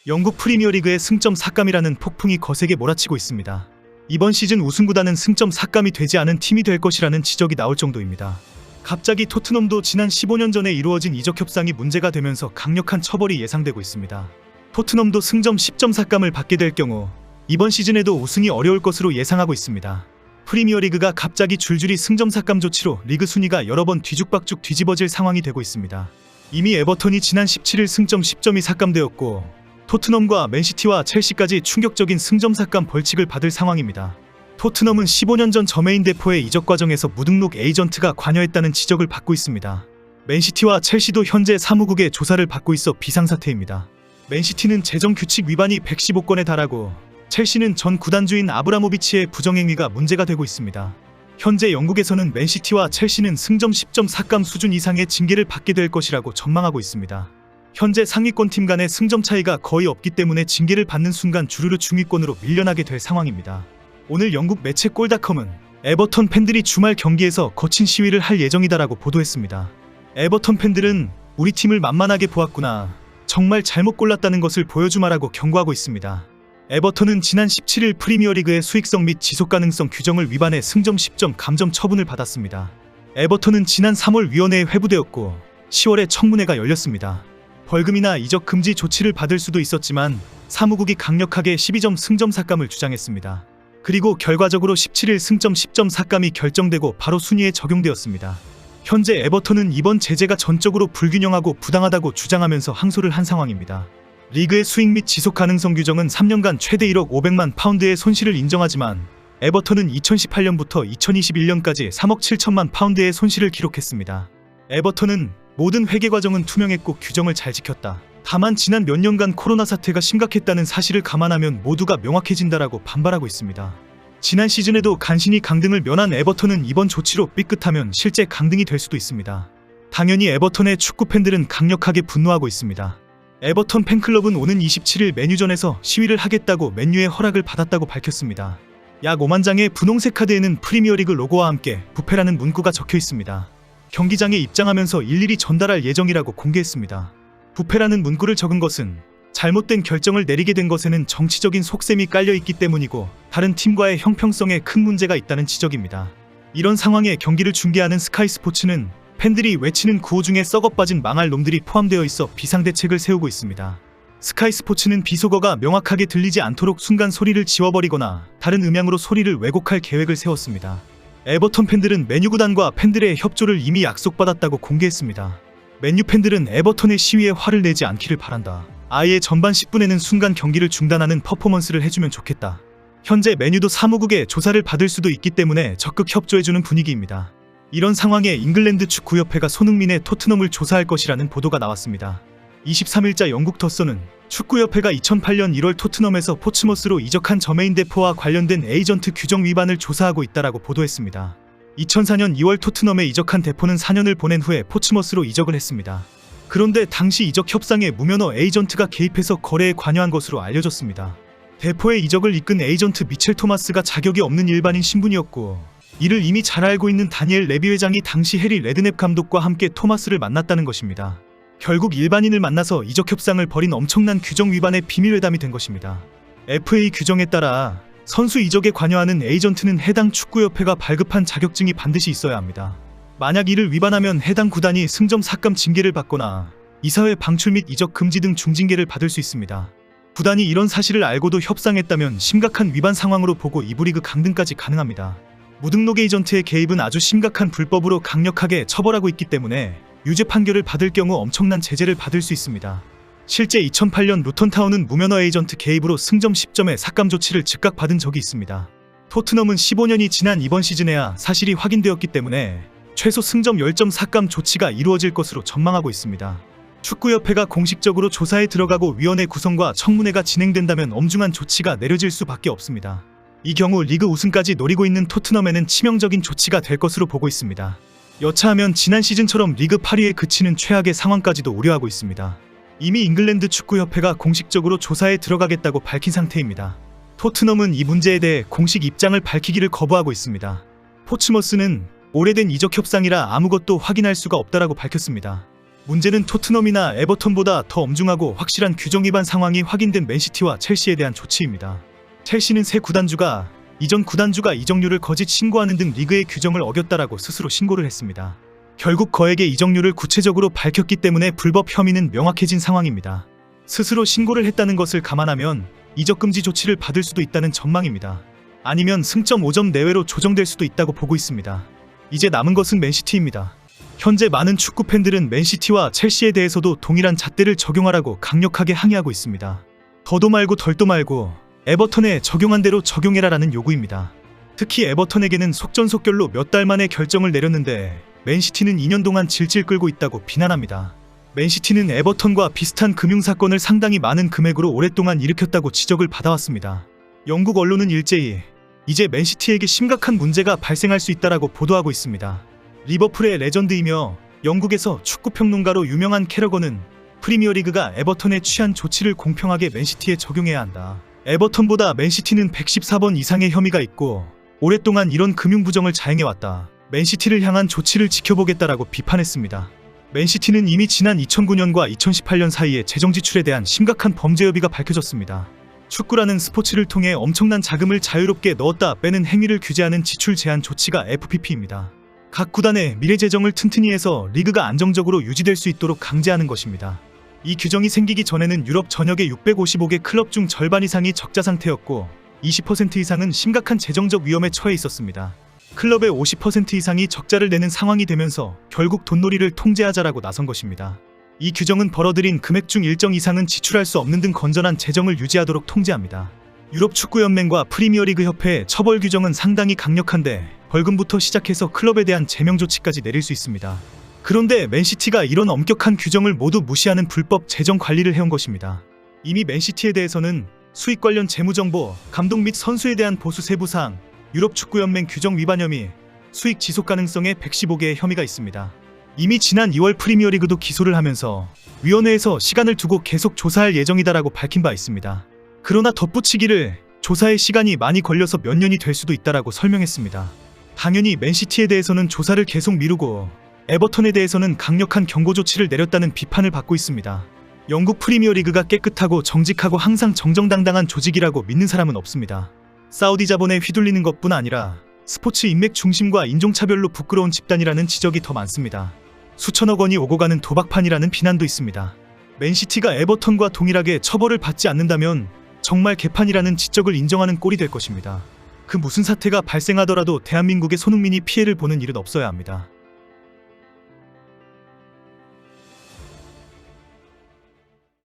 영국 프리미어리그의 승점 삭감이라는 폭풍이 거세게 몰아치고 있습니다. 이번 시즌 우승구단은 승점 삭감이 되지 않은 팀이 될 것이라는 지적이 나올 정도입니다. 갑자기 토트넘도 지난 15년 전에 이루어진 이적 협상이 문제가 되면서 강력한 처벌이 예상되고 있습니다. 토트넘도 승점 10점 삭감을 받게 될 경우 이번 시즌에도 우승이 어려울 것으로 예상하고 있습니다. 프리미어리그가 갑자기 줄줄이 승점 삭감 조치로 리그 순위가 여러 번 뒤죽박죽 뒤집어질 상황이 되고 있습니다. 이미 에버턴이 지난 17일 승점 10점이 삭감되었고 토트넘과 맨시티와 첼시까지 충격적인 승점 삭감 벌칙을 받을 상황입니다. 토트넘은 15년 전 저메인 데포의 이적 과정에서 무등록 에이전트가 관여했다는 지적을 받고 있습니다. 맨시티와 첼시도 현재 사무국의 조사를 받고 있어 비상사태입니다. 맨시티는 재정 규칙 위반이 115건에 달하고 첼시는 전 구단주인 아브라모비치의 부정행위가 문제가 되고 있습니다. 현재 영국에서는 맨시티와 첼시는 승점 10점 삭감 수준 이상의 징계를 받게 될 것이라고 전망하고 있습니다. 현재 상위권 팀 간의 승점 차이가 거의 없기 때문에 징계를 받는 순간 주르르 중위권으로 밀려나게 될 상황입니다. 오늘 영국 매체 골닷컴은 에버턴 팬들이 주말 경기에서 거친 시위를 할 예정이다라고 보도했습니다. 에버턴 팬들은 우리 팀을 만만하게 보았구나. 정말 잘못 골랐다는 것을 보여주마라고 경고하고 있습니다. 에버턴은 지난 17일 프리미어리그의 수익성 및 지속가능성 규정을 위반해 승점 10점 감점 처분을 받았습니다. 에버턴은 지난 3월 위원회에 회부되었고 10월에 청문회가 열렸습니다. 벌금이나 이적 금지 조치를 받을 수도 있었지만 사무국이 강력하게 12점 승점 삭감을 주장했습니다. 그리고 결과적으로 17일 승점 10점 삭감이 결정되고 바로 순위에 적용되었습니다. 현재 에버턴은 이번 제재가 전적으로 불균형하고 부당하다고 주장하면서 항소를 한 상황입니다. 리그의 수익 및 지속 가능성 규정은 3년간 최대 1억 500만 파운드의 손실을 인정하지만 에버턴은 2018년부터 2021년까지 3억 7천만 파운드의 손실을 기록했습니다. 에버턴은 모든 회계 과정은 투명했고 규정을 잘 지켰다. 다만 지난 몇 년간 코로나 사태가 심각했다는 사실을 감안하면 모두가 명확해진다라고 반발하고 있습니다. 지난 시즌에도 간신히 강등을 면한 에버턴은 이번 조치로 삐끗하면 실제 강등이 될 수도 있습니다. 당연히 에버턴의 축구 팬들은 강력하게 분노하고 있습니다. 에버턴 팬클럽은 오는 27일 맨유전에서 시위를 하겠다고 맨유의 허락을 받았다고 밝혔습니다. 약 5만 장의 분홍색 카드에는 프리미어리그 로고와 함께 부패라는 문구가 적혀 있습니다. 경기장에 입장하면서 일일이 전달할 예정이라고 공개했습니다. 부패라는 문구를 적은 것은 잘못된 결정을 내리게 된 것에는 정치적인 속셈이 깔려있기 때문이고 다른 팀과의 형평성에 큰 문제가 있다는 지적입니다. 이런 상황에 경기를 중계하는 스카이 스포츠는 팬들이 외치는 구호 중에 썩어빠진 망할 놈들이 포함되어 있어 비상대책을 세우고 있습니다. 스카이 스포츠는 비속어가 명확하게 들리지 않도록 순간 소리를 지워버리거나 다른 음향으로 소리를 왜곡할 계획을 세웠습니다. 에버턴 팬들은 맨유 구단과 팬들의 협조를 이미 약속받았다고 공개했습니다. 맨유 팬들은 에버턴의 시위에 화를 내지 않기를 바란다. 아예 전반 10분에는 순간 경기를 중단하는 퍼포먼스를 해주면 좋겠다. 현재 맨유도 사무국의 조사를 받을 수도 있기 때문에 적극 협조해주는 분위기입니다. 이런 상황에 잉글랜드 축구협회가 손흥민의 토트넘을 조사할 것이라는 보도가 나왔습니다. 23일자 영국 더선은 축구협회가 2008년 1월 토트넘에서 포츠머스로 이적한 저메인 데포와 관련된 에이전트 규정 위반을 조사하고 있다라고 보도했습니다. 2004년 2월 토트넘에 이적한 데포는 4년을 보낸 후에 포츠머스로 이적을 했습니다. 그런데 당시 이적 협상에 무면허 에이전트가 개입해서 거래에 관여한 것으로 알려졌습니다. 데포의 이적을 이끈 에이전트 미첼 토마스가 자격이 없는 일반인 신분이었고 이를 이미 잘 알고 있는 다니엘 레비 회장이 당시 해리 레드냅 감독과 함께 토마스를 만났다는 것입니다. 결국 일반인을 만나서 이적 협상을 벌인 엄청난 규정 위반의 비밀회담이 된 것입니다. FA 규정에 따라 선수 이적에 관여하는 에이전트는 해당 축구협회가 발급한 자격증이 반드시 있어야 합니다. 만약 이를 위반하면 해당 구단이 승점 삭감 징계를 받거나 이사회 방출 및 이적 금지 등 중징계를 받을 수 있습니다. 구단이 이런 사실을 알고도 협상했다면 심각한 위반 상황으로 보고 2부 리그 강등까지 가능합니다. 무등록 에이전트의 개입은 아주 심각한 불법으로 강력하게 처벌하고 있기 때문에 유죄 판결을 받을 경우 엄청난 제재를 받을 수 있습니다. 실제 2008년 루턴타운은 무면허 에이전트 개입으로 승점 10점의 삭감 조치를 즉각 받은 적이 있습니다. 토트넘은 15년이 지난 이번 시즌에야 사실이 확인되었기 때문에 최소 승점 10점 삭감 조치가 이루어질 것으로 전망하고 있습니다. 축구협회가 공식적으로 조사에 들어가고 위원회 구성과 청문회가 진행된다면 엄중한 조치가 내려질 수밖에 없습니다. 이 경우 리그 우승까지 노리고 있는 토트넘에는 치명적인 조치가 될 것으로 보고 있습니다. 여차하면 지난 시즌처럼 리그 8위에 그치는 최악의 상황까지도 우려하고 있습니다. 이미 잉글랜드 축구협회가 공식적으로 조사에 들어가겠다고 밝힌 상태입니다. 토트넘은 이 문제에 대해 공식 입장을 밝히기를 거부하고 있습니다. 포츠머스는 오래된 이적 협상이라 아무것도 확인할 수가 없다라고 밝혔습니다. 문제는 토트넘이나 에버턴보다 더 엄중하고 확실한 규정 위반 상황이 확인된 맨시티와 첼시에 대한 조치입니다. 첼시는 새 구단주가 이전 구단주가 이적료를 거짓 신고하는 등 리그의 규정을 어겼다라고 스스로 신고를 했습니다. 결국 거액의 이적료를 구체적으로 밝혔기 때문에 불법 혐의는 명확해진 상황입니다. 스스로 신고를 했다는 것을 감안하면 이적 금지 조치를 받을 수도 있다는 전망입니다. 아니면 승점 5점 내외로 조정될 수도 있다고 보고 있습니다. 이제 남은 것은 맨시티입니다. 현재 많은 축구 팬들은 맨시티와 첼시에 대해서도 동일한 잣대를 적용하라고 강력하게 항의하고 있습니다. 더도 말고 덜도 말고 에버턴에 적용한 대로 적용해라라는 요구입니다. 특히 에버턴에게는 속전속결로 몇 달 만에 결정을 내렸는데 맨시티는 2년 동안 질질 끌고 있다고 비난합니다. 맨시티는 에버턴과 비슷한 금융사건을 상당히 많은 금액으로 오랫동안 일으켰다고 지적을 받아왔습니다. 영국 언론은 일제히 이제 맨시티에게 심각한 문제가 발생할 수 있다라고 보도하고 있습니다. 리버풀의 레전드이며 영국에서 축구평론가로 유명한 캐러건은 프리미어리그가 에버턴에 취한 조치를 공평하게 맨시티에 적용해야 한다. 에버턴보다 맨시티는 114번 이상의 혐의가 있고 오랫동안 이런 금융부정을 자행해왔다. 맨시티를 향한 조치를 지켜보겠다라고 비판했습니다. 맨시티는 이미 지난 2009년과 2018년 사이에 재정 지출에 대한 심각한 범죄 여비가 밝혀졌습니다. 축구라는 스포츠를 통해 엄청난 자금을 자유롭게 넣었다 빼는 행위를 규제하는 지출 제한 조치가 FPP입니다. 각 구단의 미래 재정을 튼튼히 해서 리그가 안정적으로 유지될 수 있도록 강제하는 것입니다. 이 규정이 생기기 전에는 유럽 전역의 655개 클럽 중 절반 이상이 적자 상태였고 20% 이상은 심각한 재정적 위험에 처해 있었습니다. 클럽의 50% 이상이 적자를 내는 상황이 되면서 결국 돈놀이를 통제하자라고 나선 것입니다. 이 규정은 벌어들인 금액 중 일정 이상은 지출할 수 없는 등 건전한 재정을 유지하도록 통제합니다. 유럽 축구연맹과 프리미어리그 협회의 처벌 규정은 상당히 강력한데 벌금부터 시작해서 클럽에 대한 제명 조치까지 내릴 수 있습니다. 그런데 맨시티가 이런 엄격한 규정을 모두 무시하는 불법 재정 관리를 해온 것입니다. 이미 맨시티에 대해서는 수익 관련 재무정보, 감독 및 선수에 대한 보수 세부사항, 유럽 축구연맹 규정 위반 혐의, 수익 지속 가능성에 115개의 혐의가 있습니다. 이미 지난 2월 프리미어리그도 기소를 하면서 위원회에서 시간을 두고 계속 조사할 예정이다라고 밝힌 바 있습니다. 그러나 덧붙이기를 조사의 시간이 많이 걸려서 몇 년이 될 수도 있다라고 설명했습니다. 당연히 맨시티에 대해서는 조사를 계속 미루고 에버턴에 대해서는 강력한 경고 조치를 내렸다는 비판을 받고 있습니다. 영국 프리미어리그가 깨끗하고 정직하고 항상 정정당당한 조직이라고 믿는 사람은 없습니다. 사우디 자본에 휘둘리는 것뿐 아니라 스포츠 인맥 중심과 인종차별로 부끄러운 집단이라는 지적이 더 많습니다. 수천억 원이 오고 가는 도박판이라는 비난도 있습니다. 맨시티가 에버턴과 동일하게 처벌을 받지 않는다면 정말 개판이라는 지적을 인정하는 꼴이 될 것입니다. 그 무슨 사태가 발생하더라도 대한민국의 손흥민이 피해를 보는 일은 없어야 합니다.